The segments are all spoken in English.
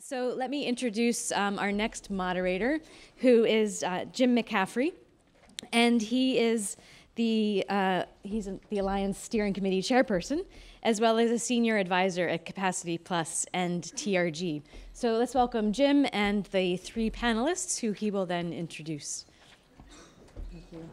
So let me introduce our next moderator, who is Jim McCaffrey, and he is he's the Alliance Steering Committee chairperson, as well as a senior advisor at Capacity Plus and TRG. So let's welcome Jim and the three panelists who he will then introduce. Thank you.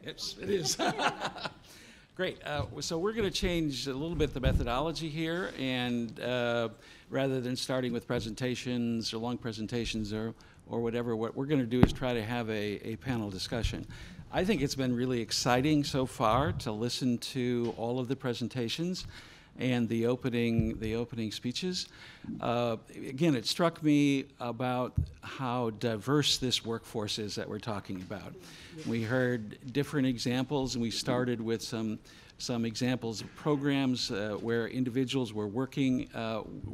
Yes, it is. Great. So we're going to change a little bit the methodology here, and rather than starting with presentations or long presentations or whatever, what we're going to do is try to have a panel discussion. I think it's been really exciting so far to listen to all of the presentations and the opening speeches. Again, it struck me about how diverse this workforce is that we're talking about. We heard different examples, and we started with some examples of programs where individuals were working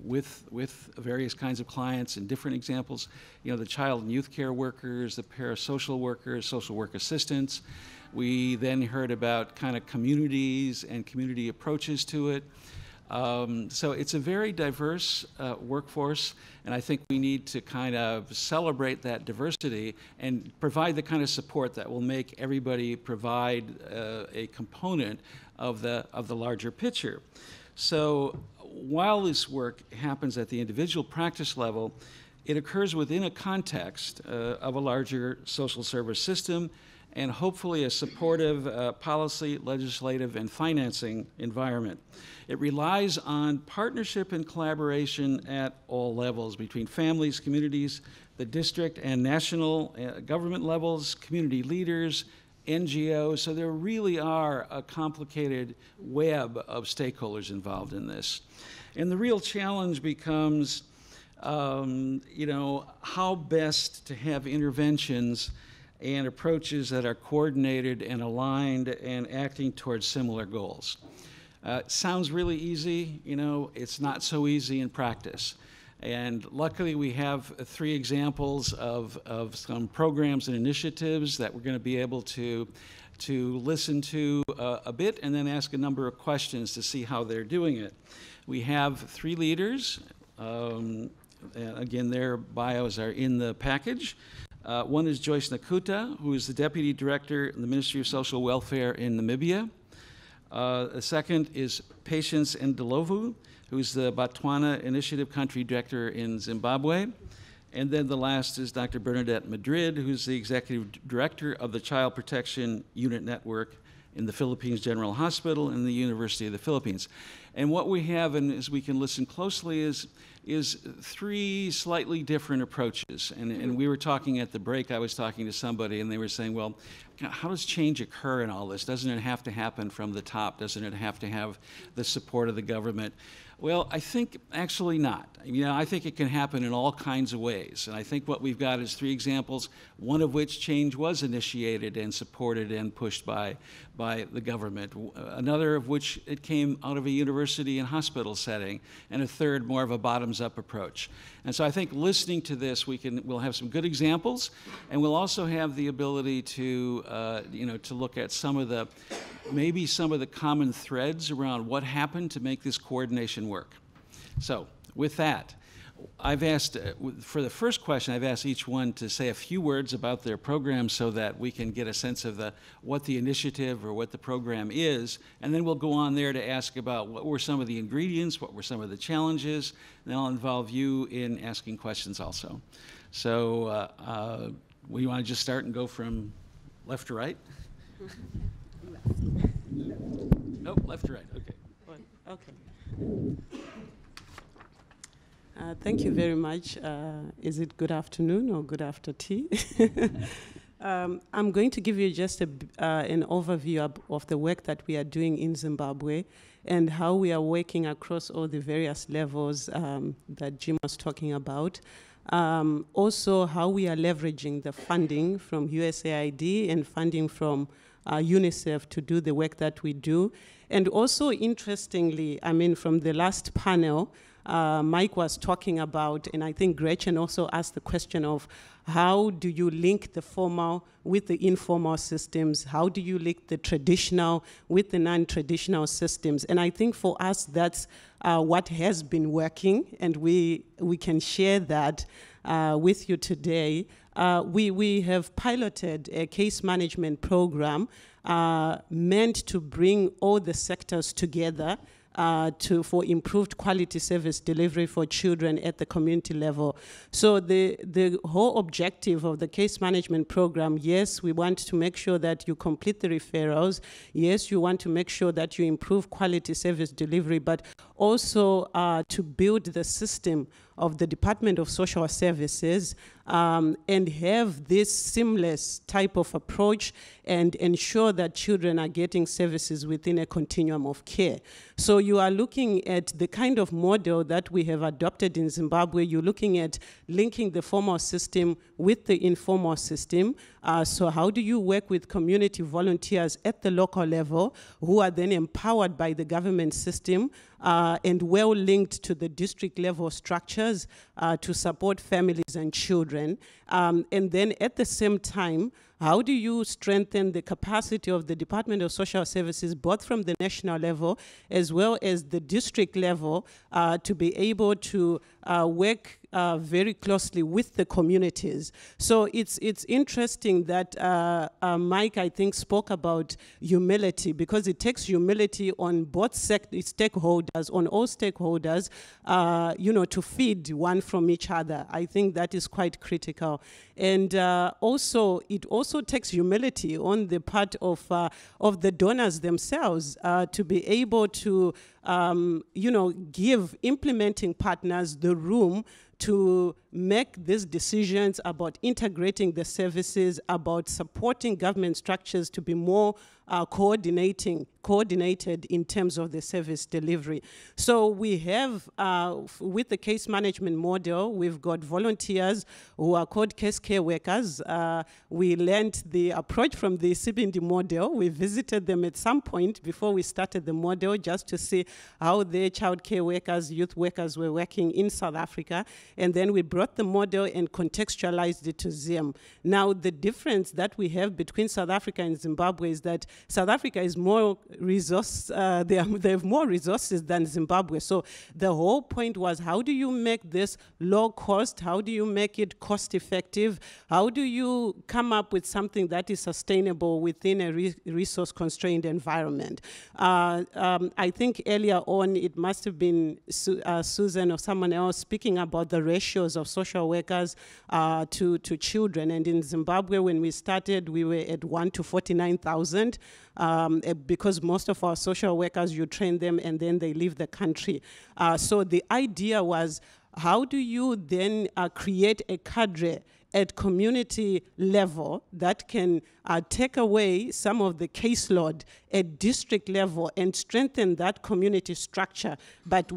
with various kinds of clients, and different examples, the child and youth care workers, the parasocial workers, social work assistants. We then heard about kind of communities and community approaches to it. So it's a very diverse workforce, and I think we need to kind of celebrate that diversity and provide the kind of support that will make everybody provide a component of the larger picture. So while this work happens at the individual practice level, it occurs within a context of a larger social service system and hopefully a supportive policy, legislative, and financing environment. It relies on partnership and collaboration at all levels between families, communities, the district and national government levels, community leaders, NGOs. So there really are a complicated web of stakeholders involved in this. And the real challenge becomes, how best to have interventions and approaches that are coordinated and aligned and acting towards similar goals. Sounds really easy, it's not so easy in practice. And luckily we have three examples of some programs and initiatives that we're going to be able to listen to a bit and then ask a number of questions to see how they're doing it. We have three leaders. Again, their bios are in the package. One is Joyce Nakuta, who is the Deputy Director in the Ministry of Social Welfare in Namibia. The second is Patience Ndlovu, who's the Botswana Initiative Country Director in Zimbabwe. And then the last is Dr. Bernadette Madrid, who's the Executive Director of the Child Protection Unit Network in the Philippines General Hospital and the University of the Philippines. And what we have, and as we can listen closely, is three slightly different approaches. And we were talking at the break, I was talking to somebody, and they were saying, well, how does change occur in all this? Doesn't it have to happen from the top? Doesn't it have to have the support of the government? Well, I think actually not. I think it can happen in all kinds of ways. And I think what we've got is three examples, one of which change was initiated and supported and pushed by the government, another of which it came out of a university and hospital setting, and a third more of a bottoms-up approach. And so I think listening to this, we'll have some good examples, and we'll also have the ability to to look at maybe some of the common threads around what happened to make this coordination work. So with that, I've asked, for the first question, I've asked each one to say a few words about their program so that we can get a sense of what the initiative or what the program is, and then we'll go on there to ask about what were some of the ingredients, what were some of the challenges, and then I'll involve you in asking questions also. So we want to just start and go from left to right? Oh, left to right, okay. Okay. Thank you very much. Is it good afternoon or good after tea? I'm going to give you just an overview of the work that we are doing in Zimbabwe and how we are working across all the various levels that Jim was talking about. Also, how we are leveraging the funding from USAID and funding from UNICEF to do the work that we do. And also, interestingly, I mean, from the last panel, Mike was talking about, and I think Gretchen also asked the question of how do you link the formal with the informal systems? How do you link the traditional with the non-traditional systems? And I think for us, that's what has been working, and we can share that with you today. We have piloted a case management program meant to bring all the sectors together for improved quality service delivery for children at the community level. So the whole objective of the case management program, yes, we want to make sure that you complete the referrals. Yes, you want to make sure that you improve quality service delivery, but also to build the system of the Department of Social Services and have this seamless type of approach and ensure that children are getting services within a continuum of care. So you are looking at the kind of model that we have adopted in Zimbabwe. You're looking at linking the formal system with the informal system. So how do you work with community volunteers at the local level who are then empowered by the government system and well linked to the district level structures to support families and children. And then at the same time, how do you strengthen the capacity of the Department of Social Services, both from the national level as well as the district level, to be able to work very closely with the communities? So it's interesting that Mike, I think, spoke about humility, because it takes humility on both stakeholders, on all stakeholders, to feed one from each other. I think that is quite critical. And also, it also takes humility on the part of the donors themselves to be able to, give implementing partners the room to make these decisions about integrating the services, about supporting government structures to be more coordinated in terms of the service delivery. So we have, with the case management model, we've got volunteers who are called case care workers. We learned the approach from the CBND model. We visited them at some point before we started the model just to see how their child care workers, youth workers were working in South Africa. And then we brought the model and contextualized it to Zim. Now, the difference that we have between South Africa and Zimbabwe is that South Africa is more they have more resources than Zimbabwe. So the whole point was, how do you make this low cost? How do you make it cost effective? How do you come up with something that is sustainable within a resource constrained environment? I think earlier on, it must have been Susan or someone else speaking about the ratios of social workers to children. And in Zimbabwe, when we started, we were at 1 to 49,000. Because most of our social workers, you train them and then they leave the country. So the idea was, how do you then create a cadre at community level that can take away some of the caseload at district level and strengthen that community structure, but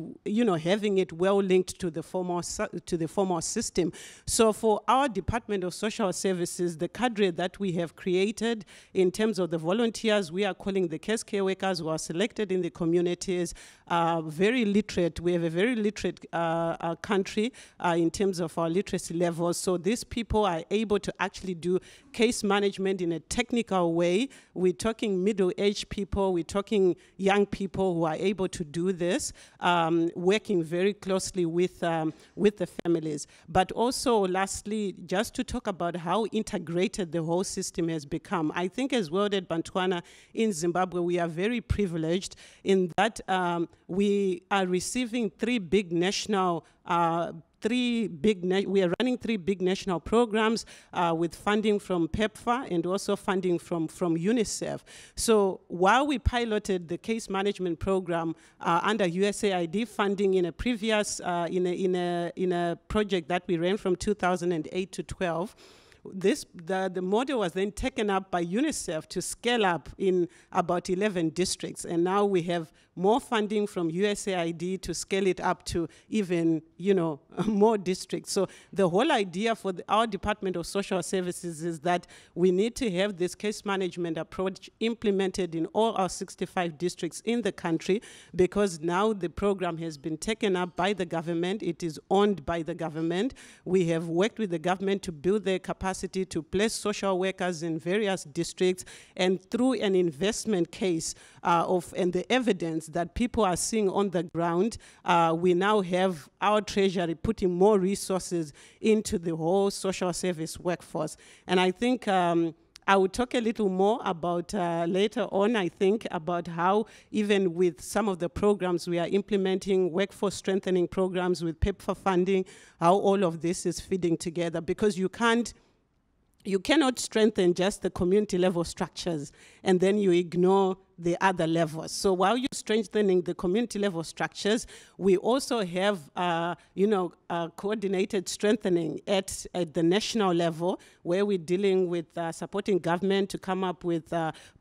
having it well linked to the formal system. So for our Department of Social Services, the cadre that we have created in terms of the volunteers, we are calling the case care workers who are selected in the communities, very literate. We have a very literate country in terms of our literacy levels. So these people are able to actually do case management in a technical way. We're talking middle-aged people, we're talking young people who are able to do this, working very closely with the families. But also, lastly, just to talk about how integrated the whole system has become. I think as World at Botswana in Zimbabwe, we are very privileged in that we are receiving three big national we are running three big national programs with funding from PEPFAR and also funding from UNICEF. So while we piloted the case management program under USAID funding in a previous in a project that we ran from 2008 to 12, the model was then taken up by UNICEF to scale up in about 11 districts. And now we have more funding from USAID to scale it up to even, more districts. So the whole idea for our Department of Social Services is that we need to have this case management approach implemented in all our 65 districts in the country, because now the program has been taken up by the government. It is owned by the government. We have worked with the government to build their capacity to place social workers in various districts, and through an investment case and the evidence that people are seeing on the ground, we now have our treasury putting more resources into the whole social service workforce. And I think I will talk a little more about later on, I think, about how even with some of the programs we are implementing, workforce strengthening programs with PEPFAR funding, how all of this is feeding together, because you cannot strengthen just the community level structures and then you ignore the other levels. So while you're strengthening the community level structures, we also have, coordinated strengthening at the national level, where we're dealing with supporting government to come up with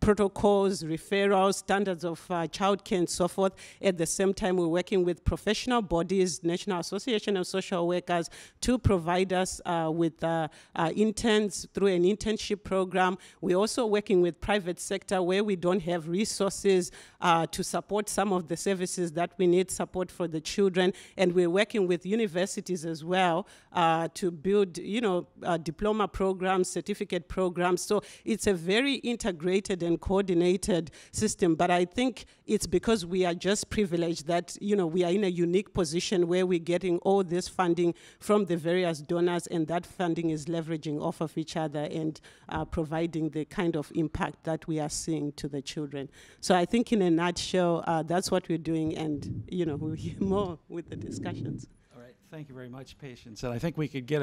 protocols, referrals, standards of childcare and so forth. At the same time, we're working with professional bodies, National Association of Social Workers, to provide us with interns through an internship program. We're also working with private sector where we don't have resources to support some of the services that we need support for the children. And we're working with universities as well to build, diploma programs, certificate programs. So it's a very integrated and coordinated system. But I think it's because we are just privileged that, we are in a unique position where we're getting all this funding from the various donors, and that funding is leveraging off of each other and providing the kind of impact that we are seeing to the children. So I think in a nutshell, that's what we're doing, and we'll hear more with the discussions. All right, thank you very much, Patience. And I think we could get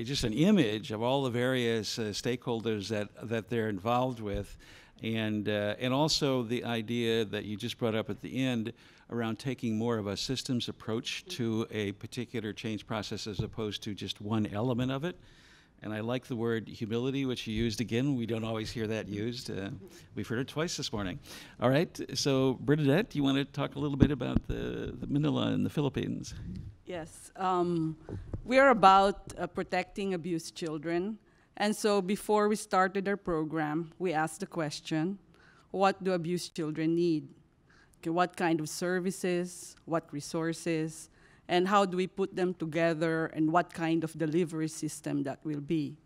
just an image of all the various stakeholders that they're involved with, and also the idea that you just brought up at the end around taking more of a systems approach to a particular change process as opposed to just one element of it. And I like the word humility, which you used again. We don't always hear that used. We've heard it twice this morning. All right, so Bernadette, do you want to talk a little bit about the Manila and the Philippines? Yes, we are about protecting abused children. And so before we started our program, we asked the question, what do abused children need? Okay, what kind of services, what resources, and how do we put them together, and what kind of delivery system that will be?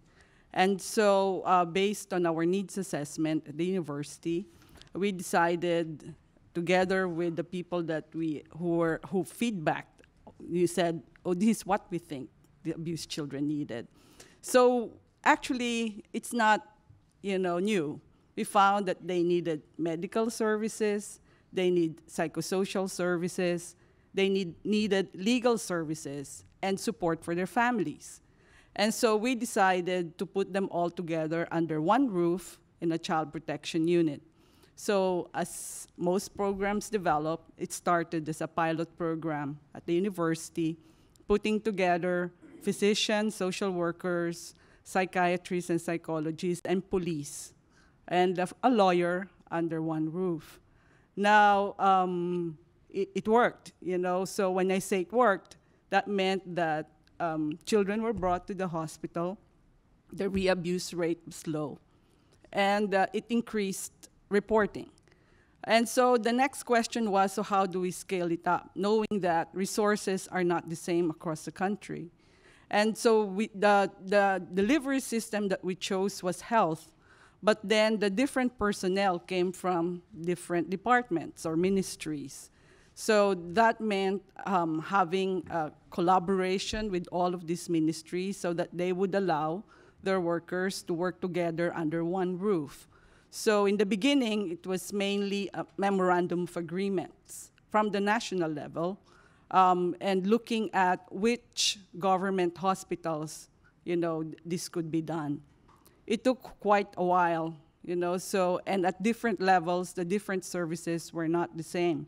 And so based on our needs assessment at the university, we decided, together with the people that who feedbacked, you said, oh, this is what we think the abused children needed. So actually, it's not new. We found that they needed medical services, they need psychosocial services, they needed legal services and support for their families. And so we decided to put them all together under one roof in a child protection unit. So as most programs develop, it started as a pilot program at the university, putting together physicians, social workers, psychiatrists and psychologists, and police, and a lawyer under one roof. Now, it worked, so when I say it worked, that meant that children were brought to the hospital, the re-abuse rate was low, and it increased reporting. And so the next question was, so how do we scale it up, knowing that resources are not the same across the country? And so the delivery system that we chose was health, but then the different personnel came from different departments or ministries. So that meant having a collaboration with all of these ministries so that they would allow their workers to work together under one roof. So in the beginning, it was mainly a memorandum of agreements from the national level, and looking at which government hospitals, this could be done. It took quite a while, and at different levels, the different services were not the same.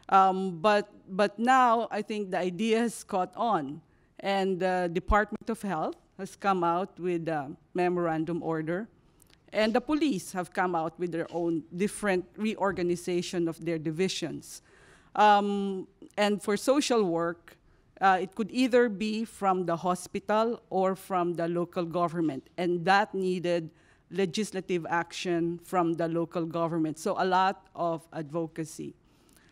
But now I think the idea has caught on, and the Department of Health has come out with a memorandum order, and the police have come out with their own different reorganization of their divisions. And for social work, it could either be from the hospital or from the local government, and that needed legislative action from the local government. So a lot of advocacy.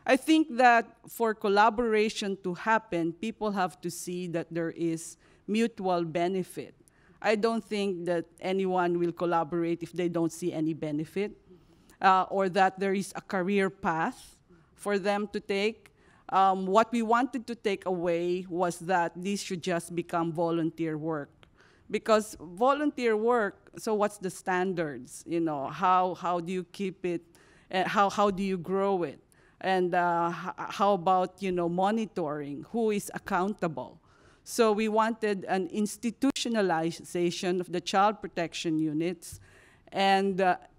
I think that for collaboration to happen, people have to see that there is mutual benefit. I don't think that anyone will collaborate if they don't see any benefit, or that there is a career path for them to take. What we wanted to take away was that this should just become volunteer work. Because volunteer work, so what's the standards? You know, how do you keep it? How do you grow it? And how about, you know, monitoring? Who is accountable? So we wanted an institutionalization of the child protection units. And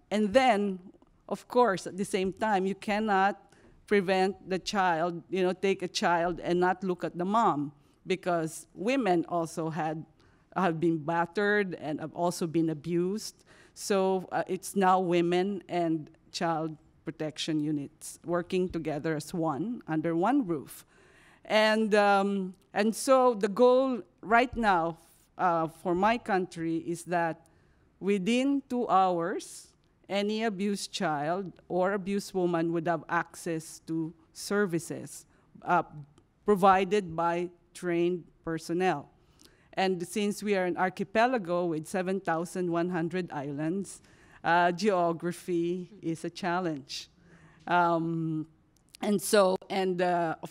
then, of course, at the same time, you cannot prevent the child, you know, take a child and not look at the mom, because women also have been battered and have also been abused. So it's now women and child protection units working together as one, under one roof. And so the goal right now for my country is that within 2 hours, any abused child or abused woman would have access to services provided by trained personnel. And since we are an archipelago with 7,100 islands, geography is a challenge. Of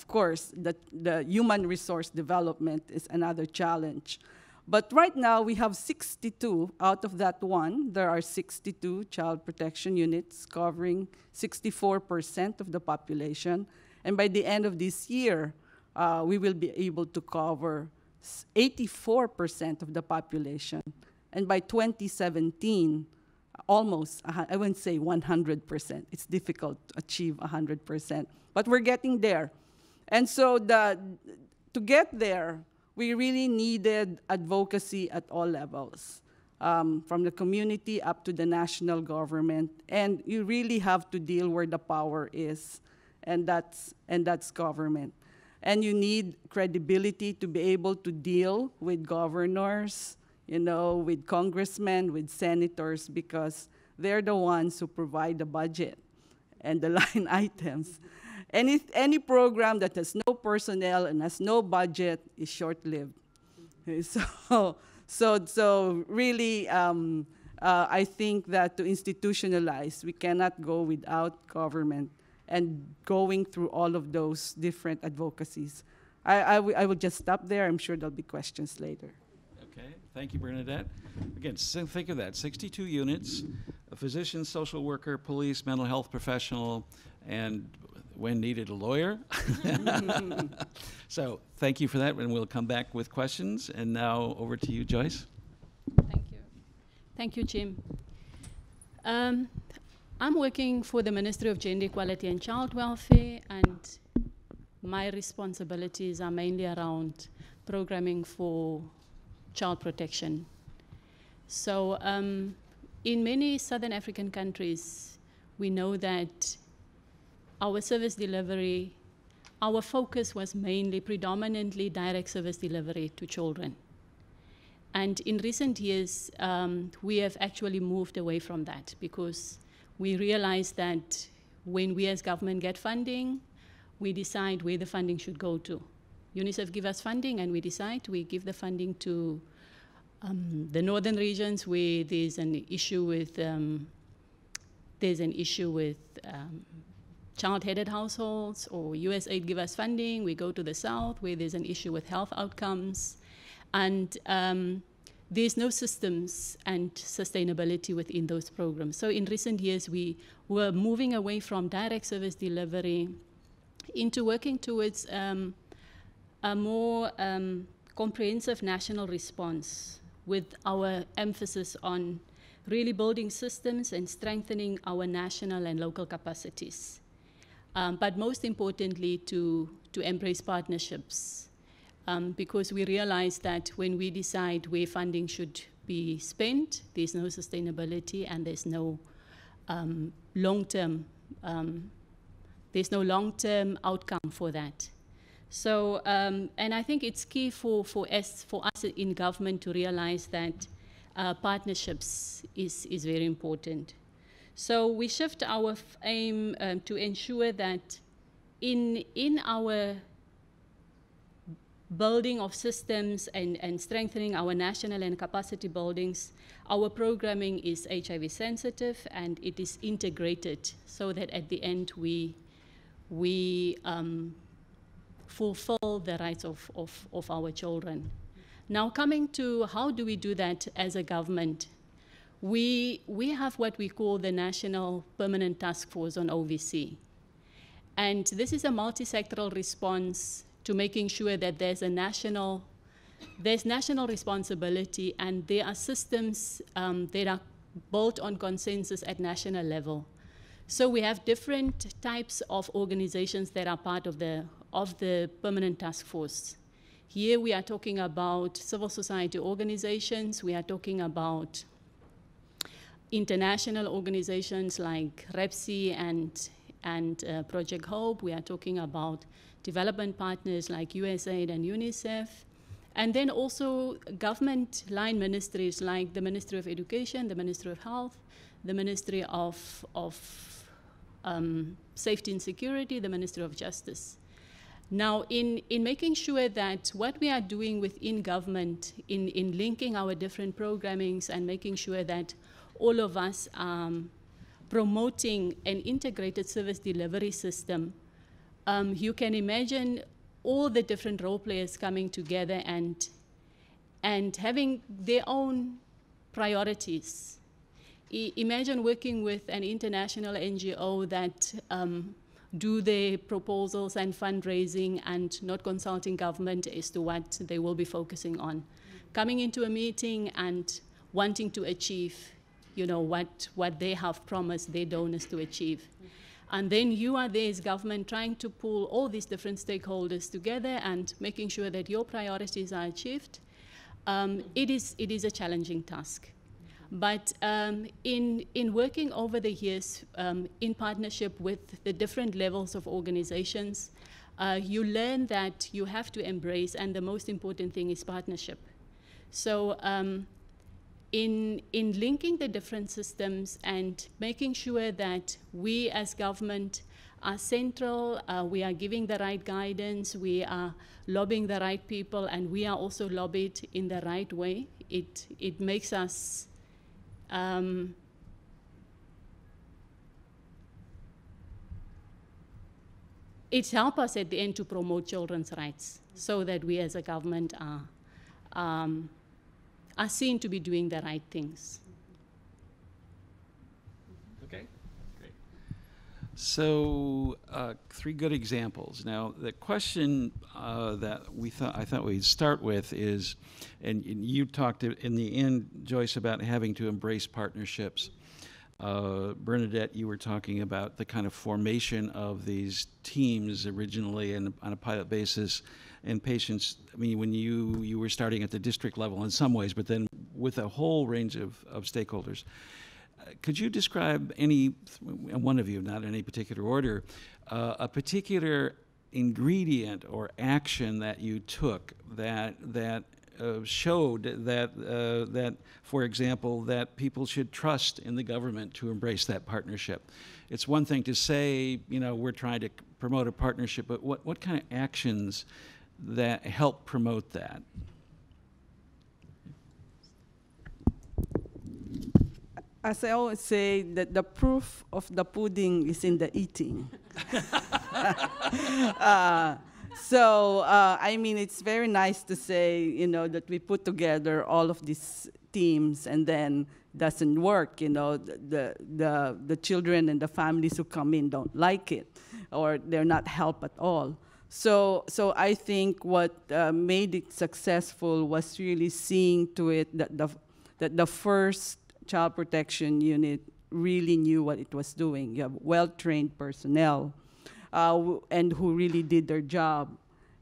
course, the human resource development is another challenge. But right now, we have 62. Out of that one, there are 62 child protection units covering 64% of the population. And by the end of this year, we will be able to cover 84% of the population. And by 2017, almost, I wouldn't say 100%. It's difficult to achieve 100%, but we're getting there. And so to get there, we really needed advocacy at all levels, from the community up to the national government. And you really have to deal where the power is, and that's government. And you need credibility to be able to deal with governors, you know, with congressmen, with senators, because they're the ones who provide the budget and the line items. Any program that has no personnel and has no budget is short-lived. So really, I think that to institutionalize, we cannot go without government and going through all of those different advocacies. I will just stop there. I'm sure there'll be questions later. Okay, thank you, Bernadette. Again, think of that, 62 units, a physician, social worker, police, mental health professional, and when needed, a lawyer. So thank you for that, and we'll come back with questions. And now over to you, Joyce. Thank you. Thank you, Jim. I'm working for the Ministry of Gender Equality and Child Welfare, and my responsibilities are mainly around programming for child protection. So in many Southern African countries, we know that our service delivery, our focus was mainly predominantly direct service delivery to children. And in recent years, we have actually moved away from that, because we realize that when we as government get funding, we decide where the funding should go to. UNICEF give us funding, and we decide we give the funding to the northern regions where there's an issue with child-headed households, or USAID give us funding. We go to the south where there's an issue with health outcomes, and there's no systems and sustainability within those programs. So in recent years, we were moving away from direct service delivery into working towards a more comprehensive national response, with our emphasis on really building systems and strengthening our national and local capacities. But most importantly, to embrace partnerships because we realize that when we decide where funding should be spent, there's no sustainability and there's no long-term outcome for that. So, and I think it's key for us in government to realize that partnerships is very important. So we shift our aim to ensure that in our building of systems and strengthening our national and capacity buildings, our programming is HIV sensitive and it is integrated so that at the end we fulfill the rights of our children. Now coming to how do we do that as a government, we have what we call the National Permanent Task Force on OVC. And this is a multi-sectoral response to making sure that there's national responsibility and there are systems that are built on consensus at national level. So we have different types of organizations that are part of the Permanent Task Force. Here we are talking about civil society organizations, we are talking about international organizations like REPSI and Project Hope, we are talking about development partners like USAID and UNICEF, and then also government line ministries like the Ministry of Education, the Ministry of Health, the Ministry of Safety and Security, the Ministry of Justice. Now, in making sure that what we are doing within government, in linking our different programmings and making sure that all of us are promoting an integrated service delivery system, you can imagine all the different role players coming together and having their own priorities. Imagine working with an international NGO that do their proposals and fundraising and not consulting government as to what they will be focusing on. Coming into a meeting and wanting to achieve, you know, what they have promised their donors to achieve. And then you are there as government trying to pull all these different stakeholders together and making sure that your priorities are achieved. It is a challenging task. But in working over the years in partnership with the different levels of organizations, you learn that you have to embrace, and the most important thing is partnership. So in linking the different systems and making sure that we as government are central, we are giving the right guidance, we are lobbying the right people, and we are also lobbied in the right way, it makes us it helps us at the end to promote children's rights so that we as a government are seen to be doing the right things. Okay, great. So 3 good examples. Now, the question that I thought we'd start with is, and you talked in the end, Joyce, about having to embrace partnerships. Bernadette, you were talking about the kind of formation of these teams originally and on a pilot basis, and patients, I mean, when you were starting at the district level in some ways, but then with a whole range of stakeholders. Could you describe one of you, not in any particular order, a particular ingredient or action that you took that showed that, for example, that people should trust in the government to embrace that partnership? It's one thing to say, you know, we're trying to promote a partnership, but what kind of actions that help promote that? As I always say, that the proof of the pudding is in the eating. I mean, it's very nice to say, you know, that we put together all of these teams and then doesn't work, you know, the children and the families who come in don't like it, or they're not helped at all. So I think what made it successful was really seeing to it that the first child protection unit really knew what it was doing. You have well-trained personnel and who really did their job.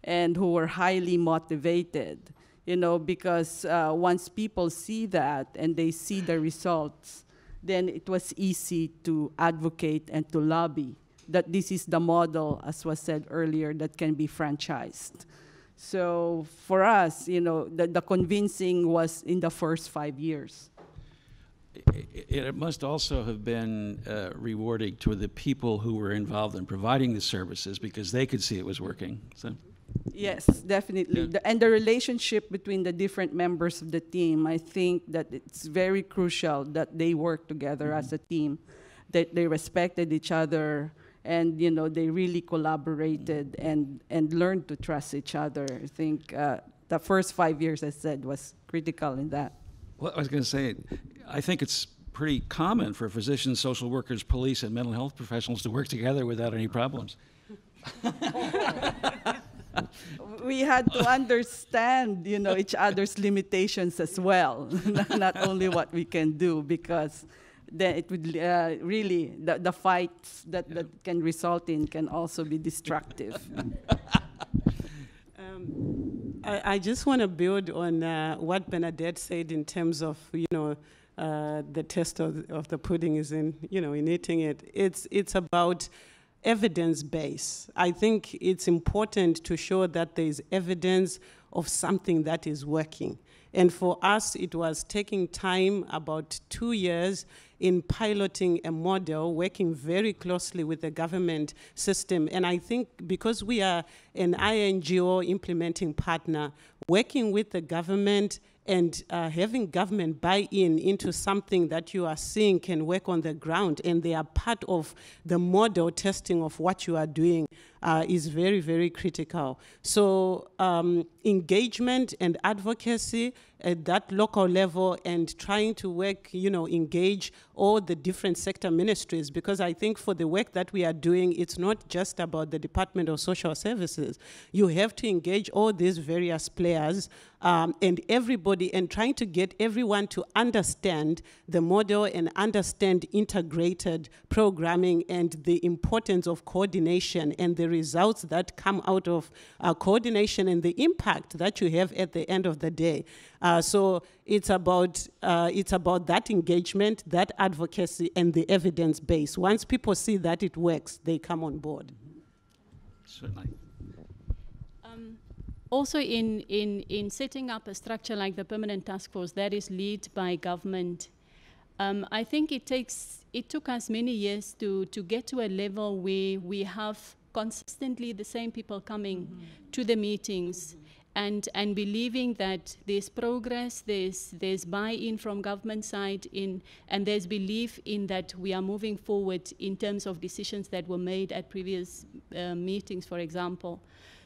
and who were highly motivated, you know, because once people see that and they see the results, then it was easy to advocate and to lobby that this is the model, as was said earlier, that can be franchised. So for us, you know, the convincing was in the first 5 years. It must also have been rewarding to the people who were involved in providing the services because they could see it was working. So. Yes, definitely. Yeah. And the relationship between the different members of the team, I think that it's very crucial that they work together as a team, that they respected each other, and you know, they really collaborated and learned to trust each other. I think the first 5 years, I said, was critical in that. Well, I was going to say, I think it's pretty common for physicians, social workers, police, and mental health professionals to work together without any problems. We had to understand, you know, each other's limitations as well, not only what we can do, because then it would really, the fights that can result in can also be destructive. I just want to build on what Bernadette said in terms of, you know, the test of the pudding is in, you know, in eating it. It's about evidence base. I think it's important to show that there is evidence of something that is working. And for us, it was taking time, about 2 years, in piloting a model, working very closely with the government system. And I think because we are an INGO implementing partner, working with the government and having government buy-in into something that you are seeing can work on the ground, and they are part of the model testing of what you are doing is very, very critical. So engagement and advocacy at that local level, and trying to work, you know, engage all the different sector ministries, because I think for the work that we are doing, it's not just about the Department of Social Services. You have to engage all these various players and everybody, and trying to get everyone to understand the model and understand integrated programming and the importance of coordination and the results that come out of coordination and the impact that you have at the end of the day. So it's about that engagement, that advocacy, and the evidence base. Once people see that it works, they come on board. Certainly. Also, in setting up a structure like the Permanent Task Force that is led by government, I think it took us many years to get to a level where we have consistently the same people coming to the meetings and believing that there's progress, there's buy-in from government side, and there's belief in that we are moving forward in terms of decisions that were made at previous meetings, for example.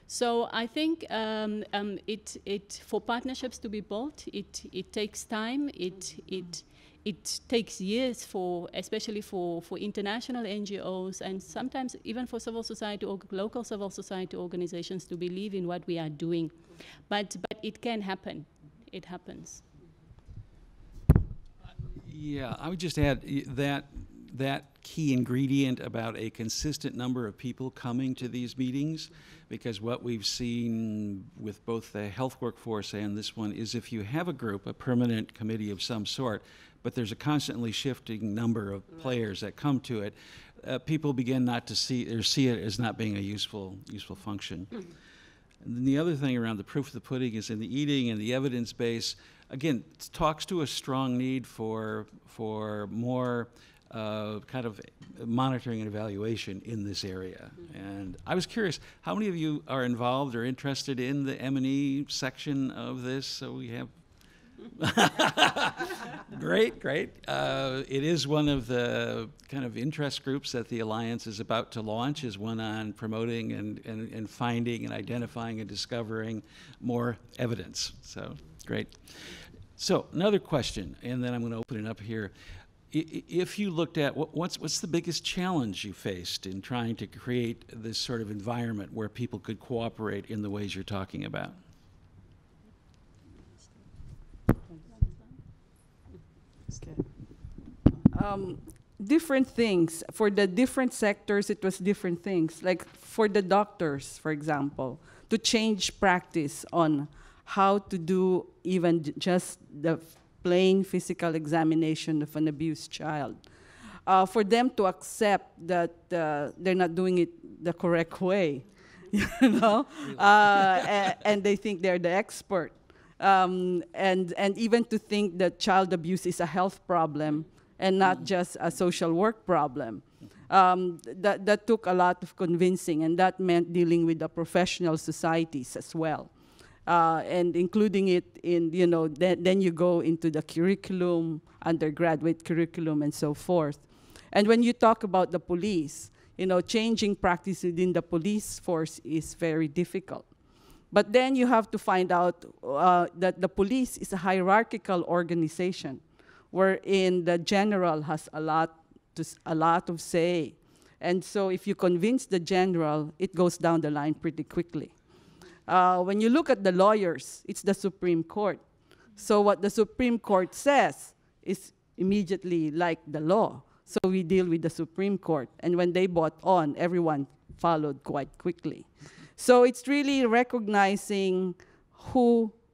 So I think for partnerships to be built, it takes time. It takes years especially for international NGOs, and sometimes even for civil society or local civil society organizations to believe in what we are doing. But it can happen. It happens. Yeah, I would just add that key ingredient about a consistent number of people coming to these meetings, because what we've seen with both the health workforce and this one is if you have a group, a permanent committee of some sort, but there's a constantly shifting number of players that come to it, people begin not to see it as not being a useful function. And then the other thing around the proof of the pudding is in the eating and the evidence base. Again, it talks to a strong need for more kind of monitoring and evaluation in this area. And I was curious, how many of you are involved or interested in the M&E section of this? So we have Great. It is one of the kind of interest groups that the Alliance is about to launch, is one on promoting and finding and identifying and discovering more evidence. So, great. So, another question, and then I'm going to open it up here. If you looked at what's the biggest challenge you faced in trying to create this sort of environment where people could cooperate in the ways you're talking about? different things. For the different sectors, it was different things. Like for the doctors, for example, to change practice on how to do even just the plain physical examination of an abused child. For them to accept that they're not doing it the correct way, you know, and they think they're the expert. And even to think that child abuse is a health problem and not just a social work problem. That took a lot of convincing, and that meant dealing with the professional societies as well. And including it in, you know, then you go into the curriculum, undergraduate curriculum, and so forth. And when you talk about the police, you know, changing practice within the police force is very difficult. But then you have to find out that the police is a hierarchical organization, wherein the general has a lot of say. And so if you convince the general, it goes down the line pretty quickly. When you look at the lawyers, it's the Supreme Court. So what the Supreme Court says is immediately like the law. So we deal with the Supreme Court. And when they bought on, everyone followed quite quickly. So it's really recognizing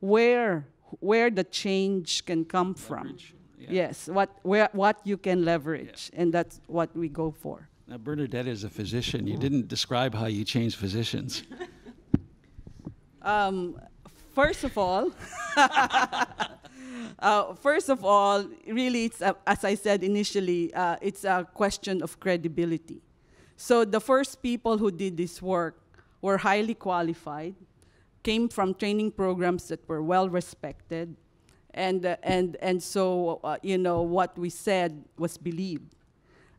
where the change can come from. Yeah. Yes, what you can leverage, and that's what we go for. Now, Bernadette is a physician. You didn't describe how you change physicians. First of all, really, it's as I said initially, it's a question of credibility. So the first people who did this work were highly qualified, came from training programs that were well respected, and so you know, what we said was believed.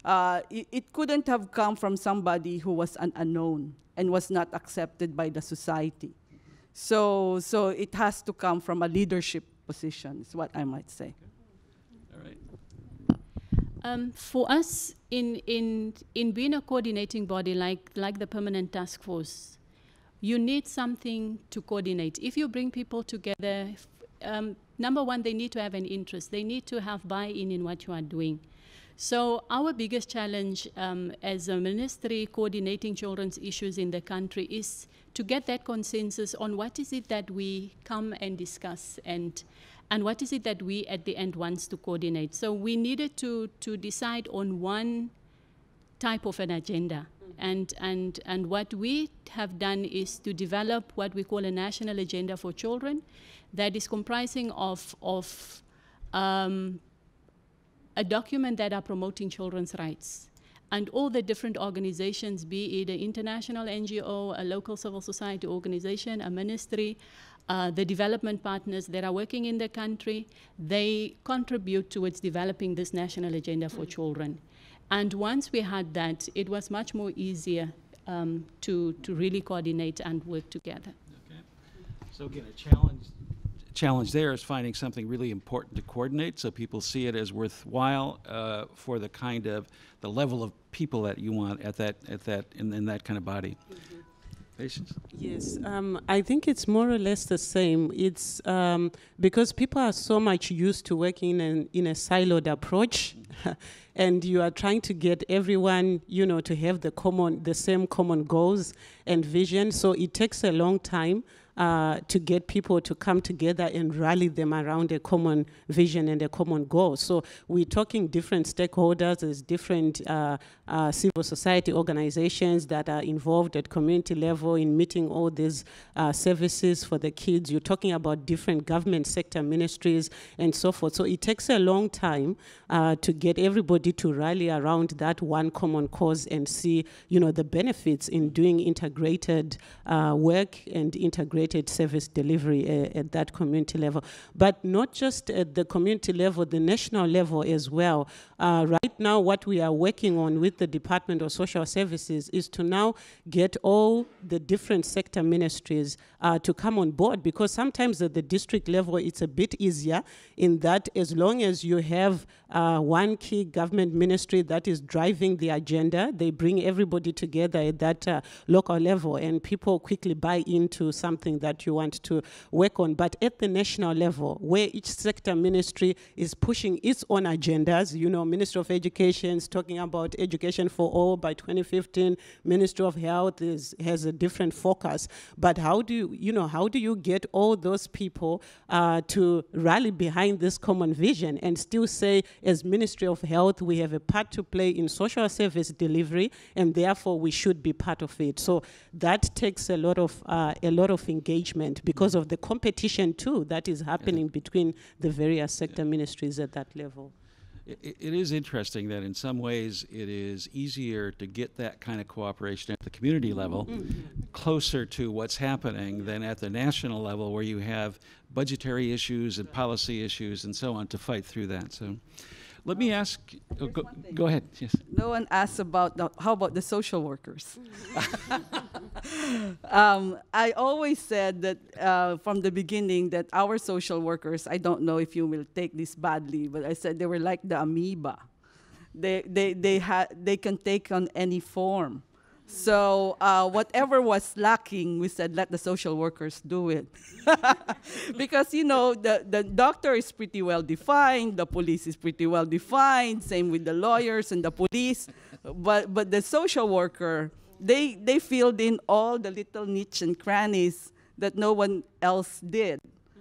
It couldn't have come from somebody who was an unknown and was not accepted by the society. So it has to come from a leadership position, is what I might say. All right. For us, in being a coordinating body like the Permanent Task Force, you need something to coordinate. If you bring people together, number one, they need to have an interest. They need to have buy-in in what you are doing. So our biggest challenge as a ministry coordinating children's issues in the country is to get that consensus on what is it that we come and discuss, and what is it that we at the end wants to coordinate. So we needed to decide on one type of an agenda. And what we have done is to develop what we call a national agenda for children that is comprising of a document that are promoting children's rights. And all the different organizations, be it an international NGO, a local civil society organization, a ministry, the development partners that are working in the country, they contribute towards developing this national agenda for children. And once we had that, it was much more easier to really coordinate and work together. Okay. So again, a challenge there is finding something really important to coordinate so people see it as worthwhile for the kind of the level of people that you want in that kind of body. Mm-hmm. Patience? Yes, I think it's more or less the same. It's because people are so much used to working in a siloed approach, and you are trying to get everyone, you know, to have the same common goals and vision. So it takes a long time to get people to come together and rally them around a common vision and a common goal. So we're talking different stakeholders, there's different civil society organizations that are involved at community level in meeting all these services for the kids. You're talking about different government sector ministries and so forth. So it takes a long time to get everybody to rally around that one common cause and see, you know, the benefits in doing integrated work and integrated service delivery at that community level. But not just at the community level, the national level as well. Right now, what we are working on with the Department of Social Services is to now get all the different sector ministries to come on board, because sometimes at the district level, it's a bit easier in that as long as you have one key government ministry that is driving the agenda, they bring everybody together at that local level, and people quickly buy into something something that you want to work on. But at the national level, where each sector ministry is pushing its own agendas, you know, Ministry of Education is talking about education for all by 2015, Ministry of Health has a different focus. But how do you get all those people to rally behind this common vision and still say, as Ministry of Health, we have a part to play in social service delivery, and therefore we should be part of it. So that takes a lot of engagement because of the competition too that is happening between the various sector ministries at that level. It is interesting that in some ways it is easier to get that kind of cooperation at the community level closer to what's happening than at the national level, where you have budgetary issues and policy issues and so on to fight through that. So let me ask, go ahead, yes. No one asked about how about the social workers? I always said that from the beginning that our social workers, I don't know if you will take this badly, but I said they were like the amoeba. They can take on any form. So whatever was lacking, we said, let the social workers do it. Because, you know, the doctor is pretty well defined, the police is pretty well defined, same with the lawyers and the police. But the social worker, they filled in all the little niche and crannies that no one else did.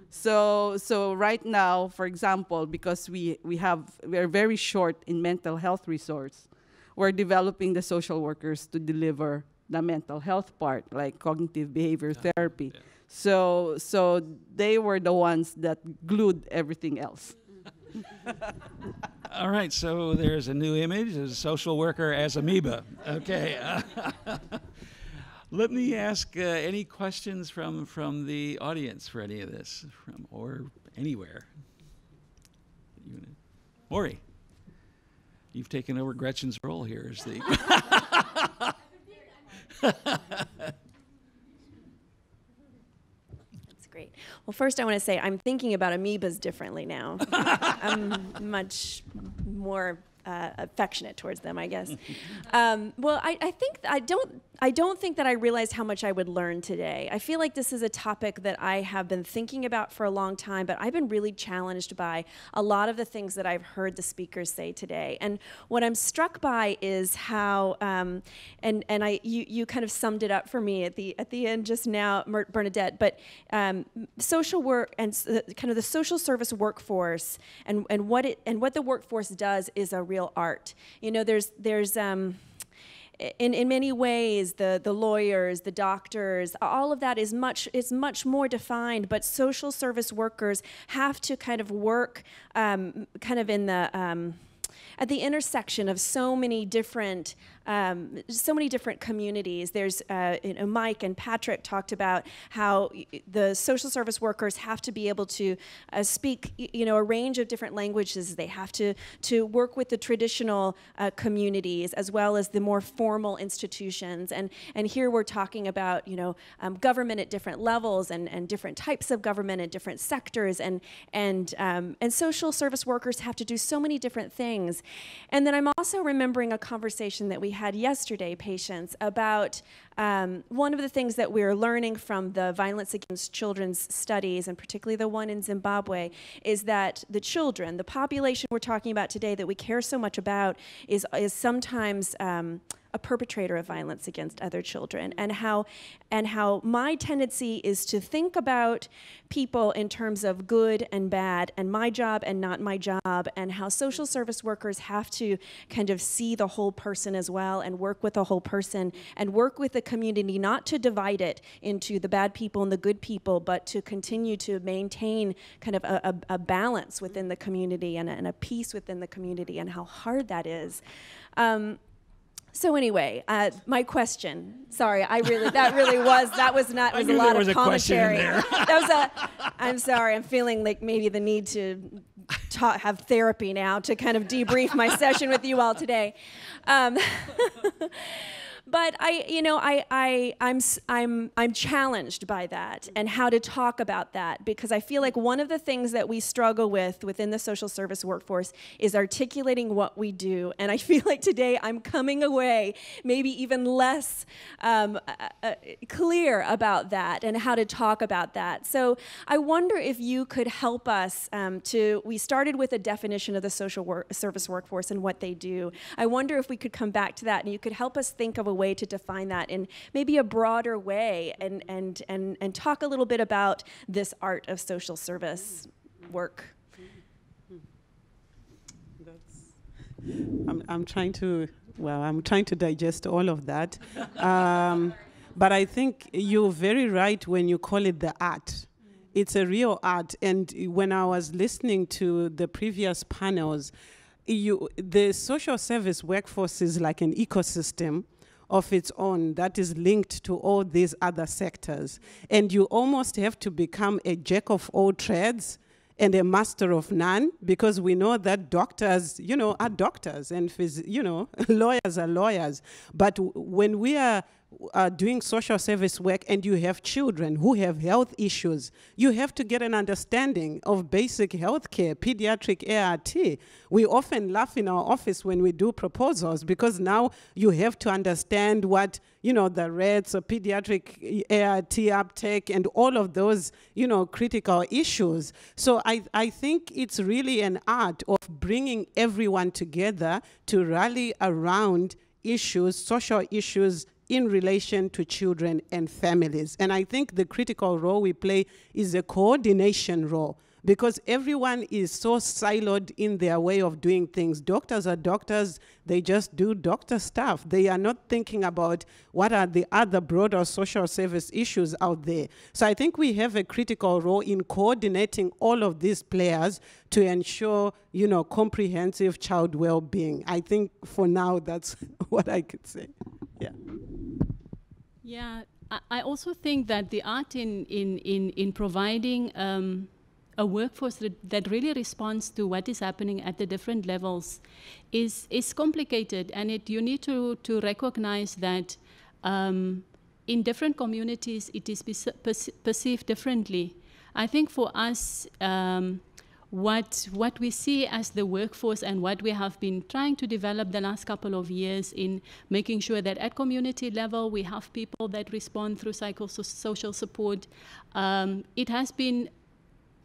So right now, for example, because we are very short in mental health resource, we're developing the social workers to deliver the mental health part, like cognitive behavior therapy. Yeah. So they were the ones that glued everything else. All right, so there's a new image, a social worker as amoeba. Okay. Let me ask any questions from the audience for any of this, or anywhere. Maury. You've taken over Gretchen's role here as the... That's great. Well, first I want to say I'm thinking about amoebas differently now. I'm much more affectionate towards them, I guess. Well, I don't think that I realized how much I would learn today. I feel like this is a topic that I have been thinking about for a long time, but I've been really challenged by a lot of the things that I've heard the speakers say today. And what I'm struck by is how, you kind of summed it up for me at the end just now, Bernadette, but social work and kind of the social service workforce and what the workforce does is a real art. You know, there's in many ways, the lawyers, the doctors, all of that is much more defined, but social service workers have to kind of work kind of in the at the intersection of so many different communities. There's Mike and Patrick talked about how the social service workers have to be able to speak, a range of different languages. They have to work with the traditional communities as well as the more formal institutions. And here we're talking about government at different levels and different types of government in different sectors. And social service workers have to do so many different things. And then I'm also remembering a conversation that we had yesterday, Patience, about one of the things that we're learning from the violence against children's studies, and particularly the one in Zimbabwe, is that the children, the population we're talking about today that we care so much about, is sometimes a perpetrator of violence against other children, and how my tendency is to think about people in terms of good and bad and my job and not my job, and how social service workers have to kind of see the whole person as well and work with the whole person and work with the community, not to divide it into the bad people and the good people, but to continue to maintain kind of a balance within the community and a peace within the community, and how hard that is. So anyway, my question. Sorry, that was a lot of commentary. I'm sorry, I'm feeling like maybe the need to have therapy now to kind of debrief my session with you all today. But I'm challenged by that and how to talk about that, because I feel like one of the things that we struggle with within the social service workforce is articulating what we do. And I feel like today I'm coming away maybe even less clear about that and how to talk about that. So I wonder if you could help us we started with a definition of the social service workforce and what they do. I wonder if we could come back to that and you could help us think of a way to define that in maybe a broader way and talk a little bit about this art of social service work. I'm trying to digest all of that. But I think you're very right when you call it the art. It's a real art. And when I was listening to the previous panels, the social service workforce is like an ecosystem of its own that is linked to all these other sectors. And you almost have to become a jack of all trades and a master of none, because we know that doctors, are doctors, and lawyers are lawyers. But when we are doing social service work and you have children who have health issues, you have to get an understanding of basic health care, pediatric ART. We often laugh in our office when we do proposals, because now you have to understand what, the rates of pediatric ART uptake and all of those, critical issues. So I think it's really an art of bringing everyone together to rally around issues, social issues, in relation to children and families. And I think the critical role we play is a coordination role, because everyone is so siloed in their way of doing things. Doctors are doctors, they just do doctor stuff. They are not thinking about what are the other broader social service issues out there. So I think we have a critical role in coordinating all of these players to ensure, comprehensive child well-being. I think for now, that's what I could say. Yeah. Yeah, I also think that the art in providing a workforce that really responds to what is happening at the different levels is complicated, and you need to recognize that in different communities it is perceived differently. I think for us, what we see as the workforce and what we have been trying to develop the last couple of years in making sure that at community level we have people that respond through psychosocial support. It has been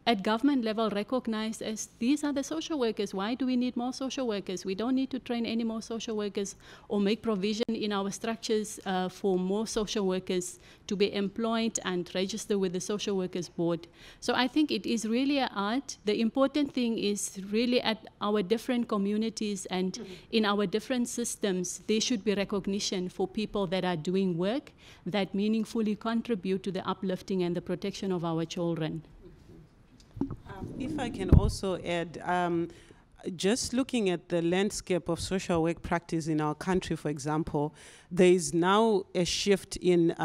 at government level recognized as these are the social workers. Why do we need more social workers? We don't need to train any more social workers or make provision in our structures for more social workers to be employed and register with the social workers board. So I think it is really an art. The important thing is really at our different communities and in our different systems, there should be recognition for people that are doing work that meaningfully contribute to the uplifting and the protection of our children. If I can also add, just looking at the landscape of social work practice in our country, for example, there is now a shift in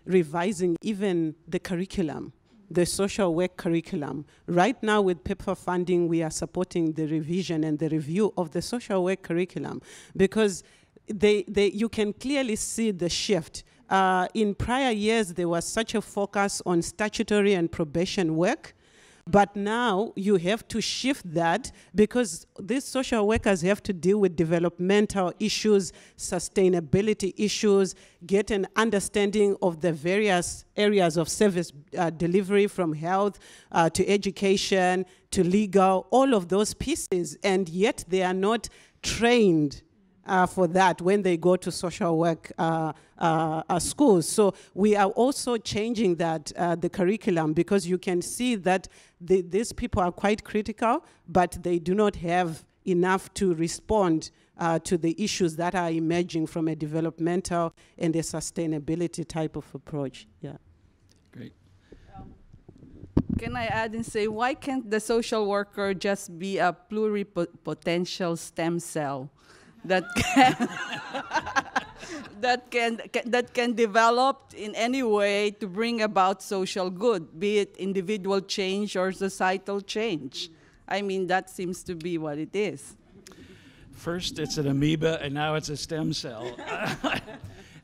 revising even the curriculum, the social work curriculum. Right now with PEPFAR funding, we are supporting the revision and the review of the social work curriculum, because you can clearly see the shift. In prior years, there was such a focus on statutory and probation work. But now you have to shift that, because these social workers have to deal with developmental issues, sustainability issues, get an understanding of the various areas of service delivery, from health to education to legal, all of those pieces, and yet they are not trained for that when they go to social work schools. So we are also changing that, the curriculum, because you can see that these people are quite critical, but they do not have enough to respond to the issues that are emerging from a developmental and a sustainability type of approach. Yeah. Great. Can I add and say, why can't the social worker just be a pluripotential stem cell that can develop in any way to bring about social good, be it individual change or societal change? I mean, that seems to be what it is. First it's an amoeba, and now it's a stem cell.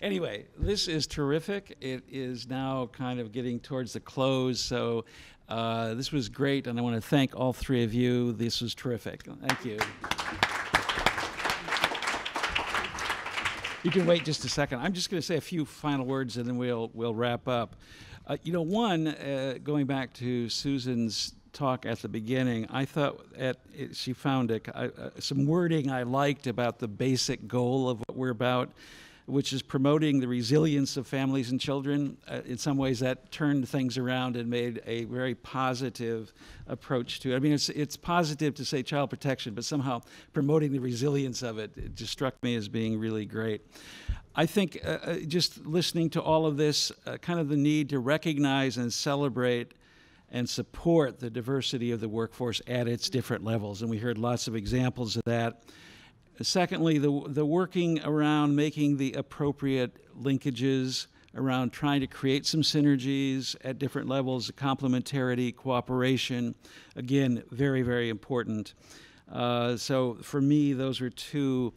Anyway, this is terrific. It is now kind of getting towards the close, so this was great, and I want to thank all three of you. This was terrific. Thank you. You can wait just a second. I'm just going to say a few final words, and then we'll wrap up. Going back to Susan's talk at the beginning, I thought she found some wording I liked about the basic goal of what we're about, which is promoting the resilience of families and children. In some ways, that turned things around and made a very positive approach to it. I mean, it's positive to say child protection, but somehow promoting the resilience of it just struck me as being really great. I think just listening to all of this, kind of the need to recognize and celebrate and support the diversity of the workforce at its different levels, and we heard lots of examples of that. Secondly, the working around making the appropriate linkages around trying to create some synergies at different levels, complementarity, cooperation, again, very, very important. So for me, those are two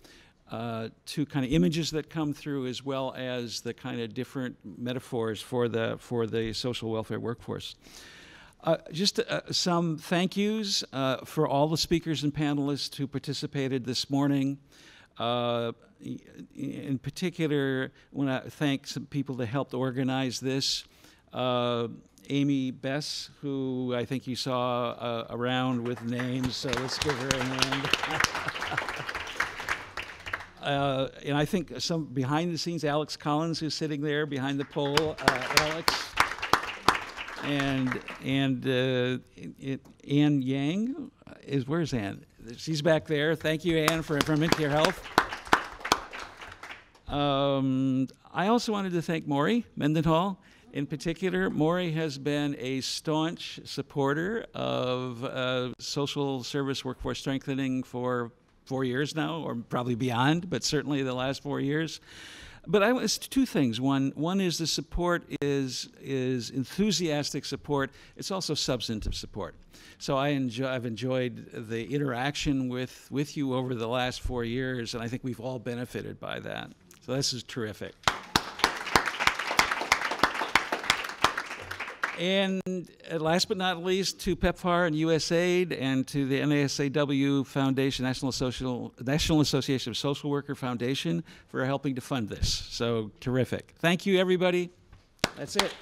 kind of images that come through, as well as the kind of different metaphors for the social welfare workforce. Just some thank yous for all the speakers and panelists who participated this morning. In particular, I want to thank some people that helped organize this. Amy Bess, who I think you saw around with names, so let's give her a hand. And I think some behind the scenes, Alex Collins, who's sitting there behind the pole. Alex. And Ann Yang where's Ann? She's back there. Thank you, Ann, for Care Health. I also wanted to thank Maury Mendenhall. In particular, Maury has been a staunch supporter of social service workforce strengthening for 4 years now, or probably beyond, but certainly the last 4 years. But it's two things. One is the support is enthusiastic support. It's also substantive support. So I've enjoyed the interaction with you over the last 4 years, and I think we've all benefited by that. So this is terrific. And last but not least, to PEPFAR and USAID and to the NASAW Foundation, National Association of Social Worker Foundation, for helping to fund this. So terrific. Thank you, everybody. That's it.